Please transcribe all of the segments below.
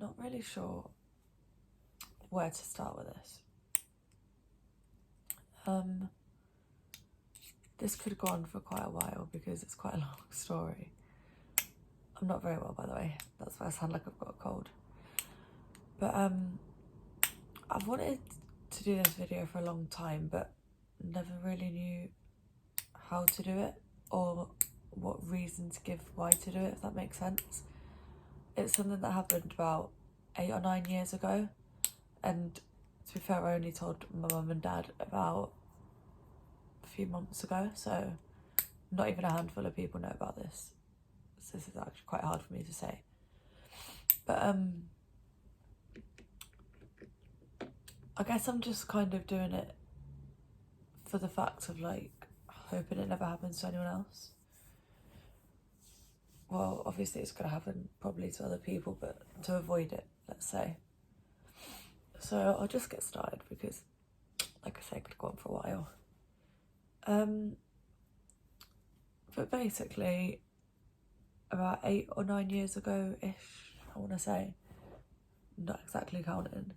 not really sure where to start with this. This could go on for quite a while because it's quite a long story. I'm not very well, by the way. That's why I sound like I've got a cold. But I've wanted to do this video for a long time, but never really knew how to do it or what reason to give why to do it, if that makes sense. It's something that happened about 8 or 9 years ago, and to be fair, I only told my mum and dad about a few months ago, so not even a handful of people know about this. So this is actually quite hard for me to say. But I guess I'm just kind of doing it for the fact of like hoping it never happens to anyone else. Well, obviously it's going to happen probably to other people, but to avoid it, let's say. So I'll just get started because, like I say, it could go on for a while. But basically, about 8 or 9 years ago-ish, I want to say, not exactly counting.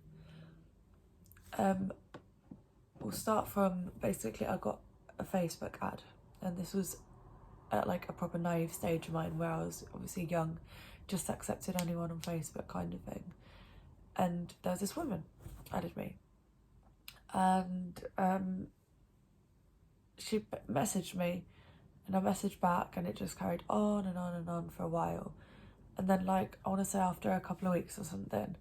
We'll start from, basically I got a Facebook ad, and this was at like a proper naive stage of mine where I was obviously young, just accepted anyone on Facebook kind of thing. And there was this woman added me, and she messaged me, and I messaged back, and it just carried on and on and on for a while. And then, like, I want to say after a couple of weeks or something,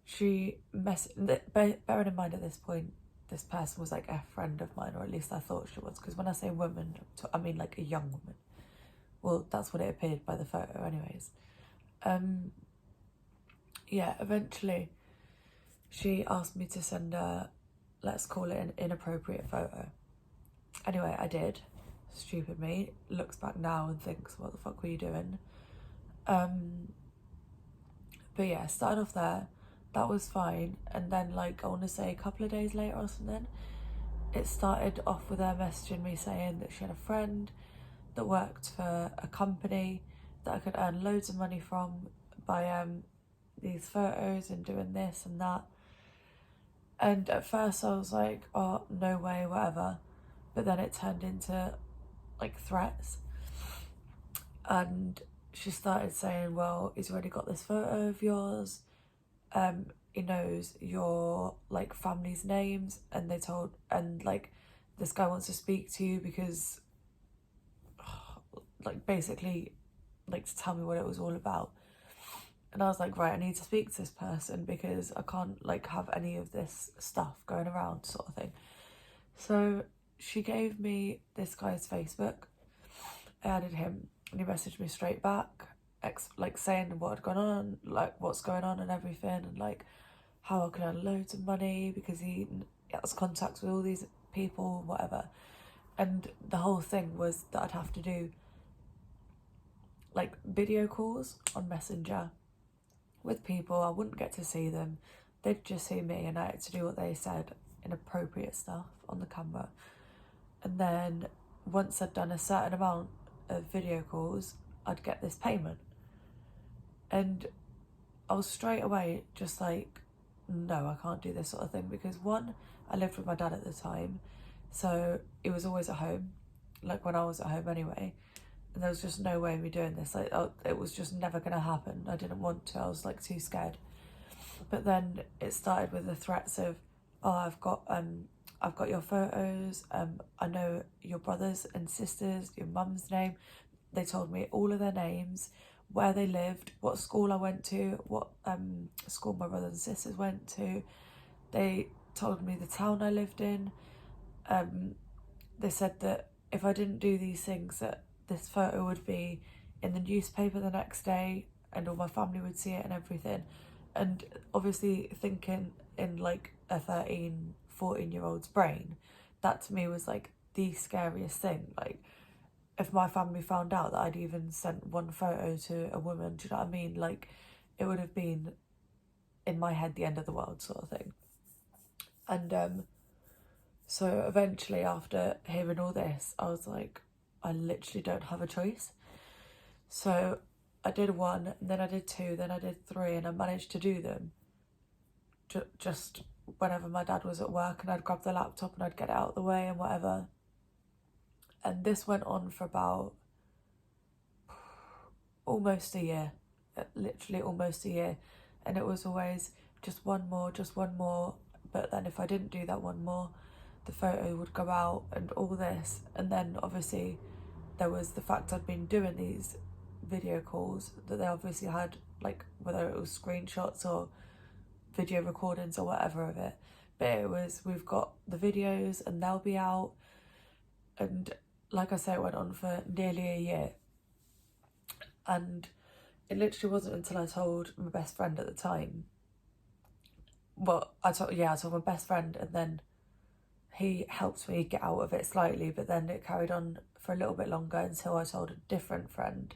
she bearing in mind at this point, this person was like a friend of mine, or at least I thought she was, because when I say woman, I mean like a young woman. Well, that's what it appeared by the photo anyways. Yeah, eventually she asked me to send her, let's call it an inappropriate photo. Anyway, I did. Stupid me looks back now and thinks, what the fuck were you doing? But yeah, started off there. That was fine. And then, like, I want to say a couple of days later or something, it started off with her messaging me saying that she had a friend that worked for a company that I could earn loads of money from by these photos and doing this and that. And at first I was like, oh, no way, whatever. But then it turned into like threats. And she started saying, well, he's already got this photo of yours. He knows your like family's names, and like this guy wants to speak to you because like basically like to tell me what it was all about. And I was like, right, I need to speak to this person because I can't like have any of this stuff going around, sort of thing. So she gave me this guy's Facebook. I added him, and he messaged me straight back, like saying what had gone on, like what's going on and everything, and like how I could earn loads of money because he has contacts with all these people, whatever. And the whole thing was that I'd have to do like video calls on Messenger with people. I wouldn't get to see them. They'd just see me, and I had to do what they said, inappropriate stuff on the camera. And then once I'd done a certain amount of video calls, I'd get this payment. And I was straight away just like, no, I can't do this sort of thing, because one, I lived with my dad at the time, so he was always at home, like when I was at home anyway, and there was just no way of me doing this. Like, it was just never gonna happen. I didn't want to. I was like too scared. But then it started with the threats of, oh, I've got your photos, I know your brothers and sisters, your mum's name. They told me all of their names, where they lived, what school I went to, what school my brothers and sisters went to. They told me the town I lived in. They said that if I didn't do these things, that this photo would be in the newspaper the next day and all my family would see it and everything. And obviously thinking in like a 13, 14-year-old's brain, that to me was like the scariest thing. Like, if my family found out that I'd even sent one photo to a woman, do you know what I mean? Like, it would have been, in my head, the end of the world sort of thing. And so eventually, after hearing all this, I was like, I literally don't have a choice. So I did one, and then I did two, then I did three, and I managed to do them just whenever my dad was at work, and I'd grab the laptop and I'd get it out of the way and whatever. And this went on for about almost a year, literally almost a year. And it was always just one more. But then if I didn't do that one more, the photo would go out and all this. And then obviously there was the fact I'd been doing these video calls that they obviously had, like, whether it was screenshots or video recordings or whatever of it. But it was, we've got the videos and they'll be out. And like I say, it went on for nearly a year. And it literally wasn't until I told my best friend at the time. Well, I told my best friend, and then he helped me get out of it slightly, but then it carried on for a little bit longer until I told a different friend.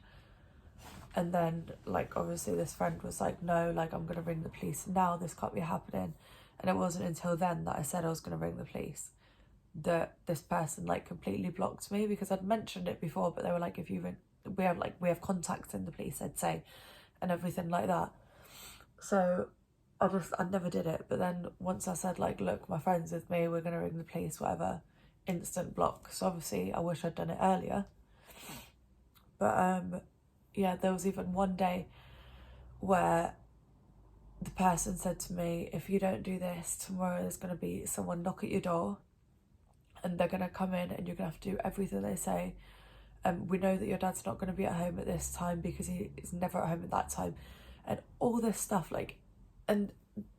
And then, like, obviously this friend was like, no, like, I'm going to ring the police now, this can't be happening. And it wasn't until then that I said I was going to ring the police that this person, like, completely blocked me, because I'd mentioned it before, but they were like, if you ring, we have contacts in the police, I'd say, and everything like that. So I never did it. But then once I said, like, look, my friend's with me, we're going to ring the police, whatever, instant block. So obviously I wish I'd done it earlier. But yeah, there was even one day where the person said to me, if you don't do this, tomorrow there's going to be someone knock at your door and they're going to come in and you're going to have to do everything they say. We know that your dad's not going to be at home at this time because he is never at home at that time. And all this stuff, like, and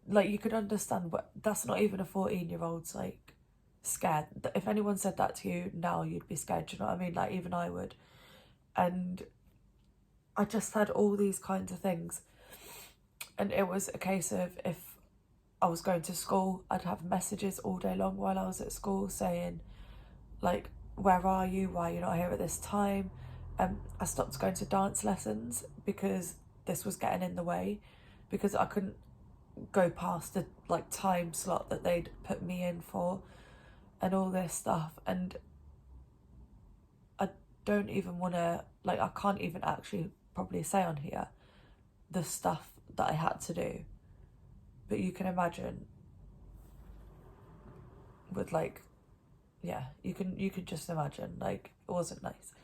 like, you could understand, but that's not even a 14-year-old's like scared. If anyone said that to you now, you'd be scared, do you know what I mean? Like, even I would. And I just had all these kinds of things. And it was a case of, if I was going to school, I'd have messages all day long while I was at school saying, like, where are you? Why are you not here at this time? I stopped going to dance lessons because this was getting in the way, because I couldn't go past the, like, time slot that they'd put me in for and all this stuff. And I don't even want to, like, I can't even actually probably say on here the stuff that I had to do. But you can imagine with, like, yeah, you can just imagine, like, it wasn't nice.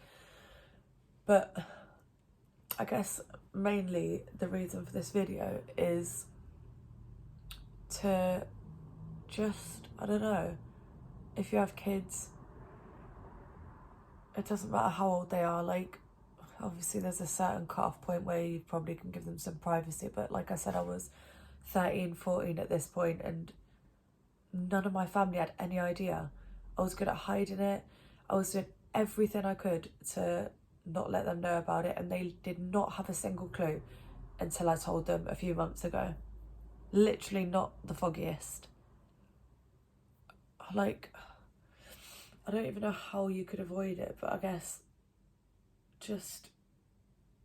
But I guess mainly the reason for this video is to just, I don't know, if you have kids, it doesn't matter how old they are, like, obviously there's a certain cut-off point where you probably can give them some privacy, but like I said, I was 13, 14 at this point, and none of my family had any idea. I was good at hiding it. I was doing everything I could to not let them know about it, and they did not have a single clue until I told them a few months ago. Literally not the foggiest. Like, I don't even know how you could avoid it, but I guess just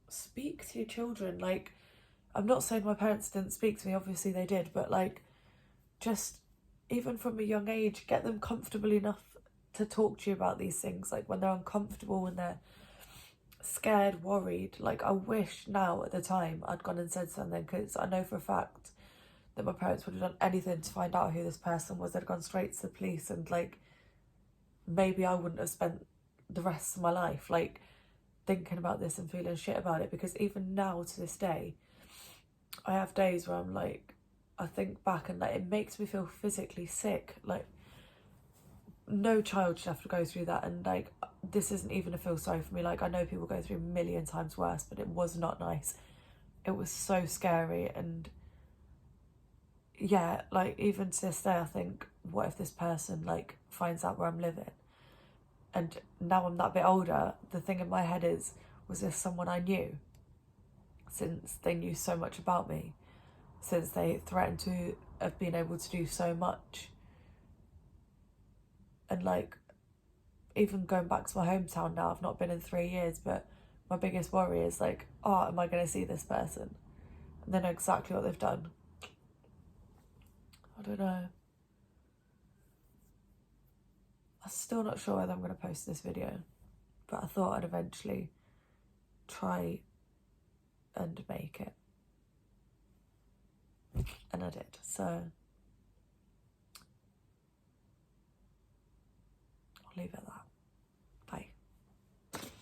speak to your children. Like, I'm not saying my parents didn't speak to me, obviously they did, but, like, just even from a young age, get them comfortable enough to talk to you about these things. Like, when they're uncomfortable, when they're scared, worried. Like, I wish now at the time I'd gone and said something, because I know for a fact that my parents would have done anything to find out who this person was. They'd gone straight to the police, and, like, maybe I wouldn't have spent the rest of my life, like, thinking about this and feeling shit about it. Because even now, to this day, I have days where I'm like, I think back and, like, it makes me feel physically sick. Like, no child should have to go through that. And, like, this isn't even a feel sorry for me. Like, I know people go through a million times worse, but it was not nice. It was so scary. And yeah, like, even to this day, I think, what if this person, like, finds out where I'm living? And now I'm that bit older, the thing in my head is, was this someone I knew? Since they knew so much about me, since they threatened to have been able to do so much. And, like, even going back to my hometown now, I've not been in 3 years, but my biggest worry is, like, oh, am I going to see this person? And they know exactly what they've done. I don't know. I'm still not sure whether I'm going to post this video, but I thought I'd eventually try and make it. And I did. So I'll leave it at that.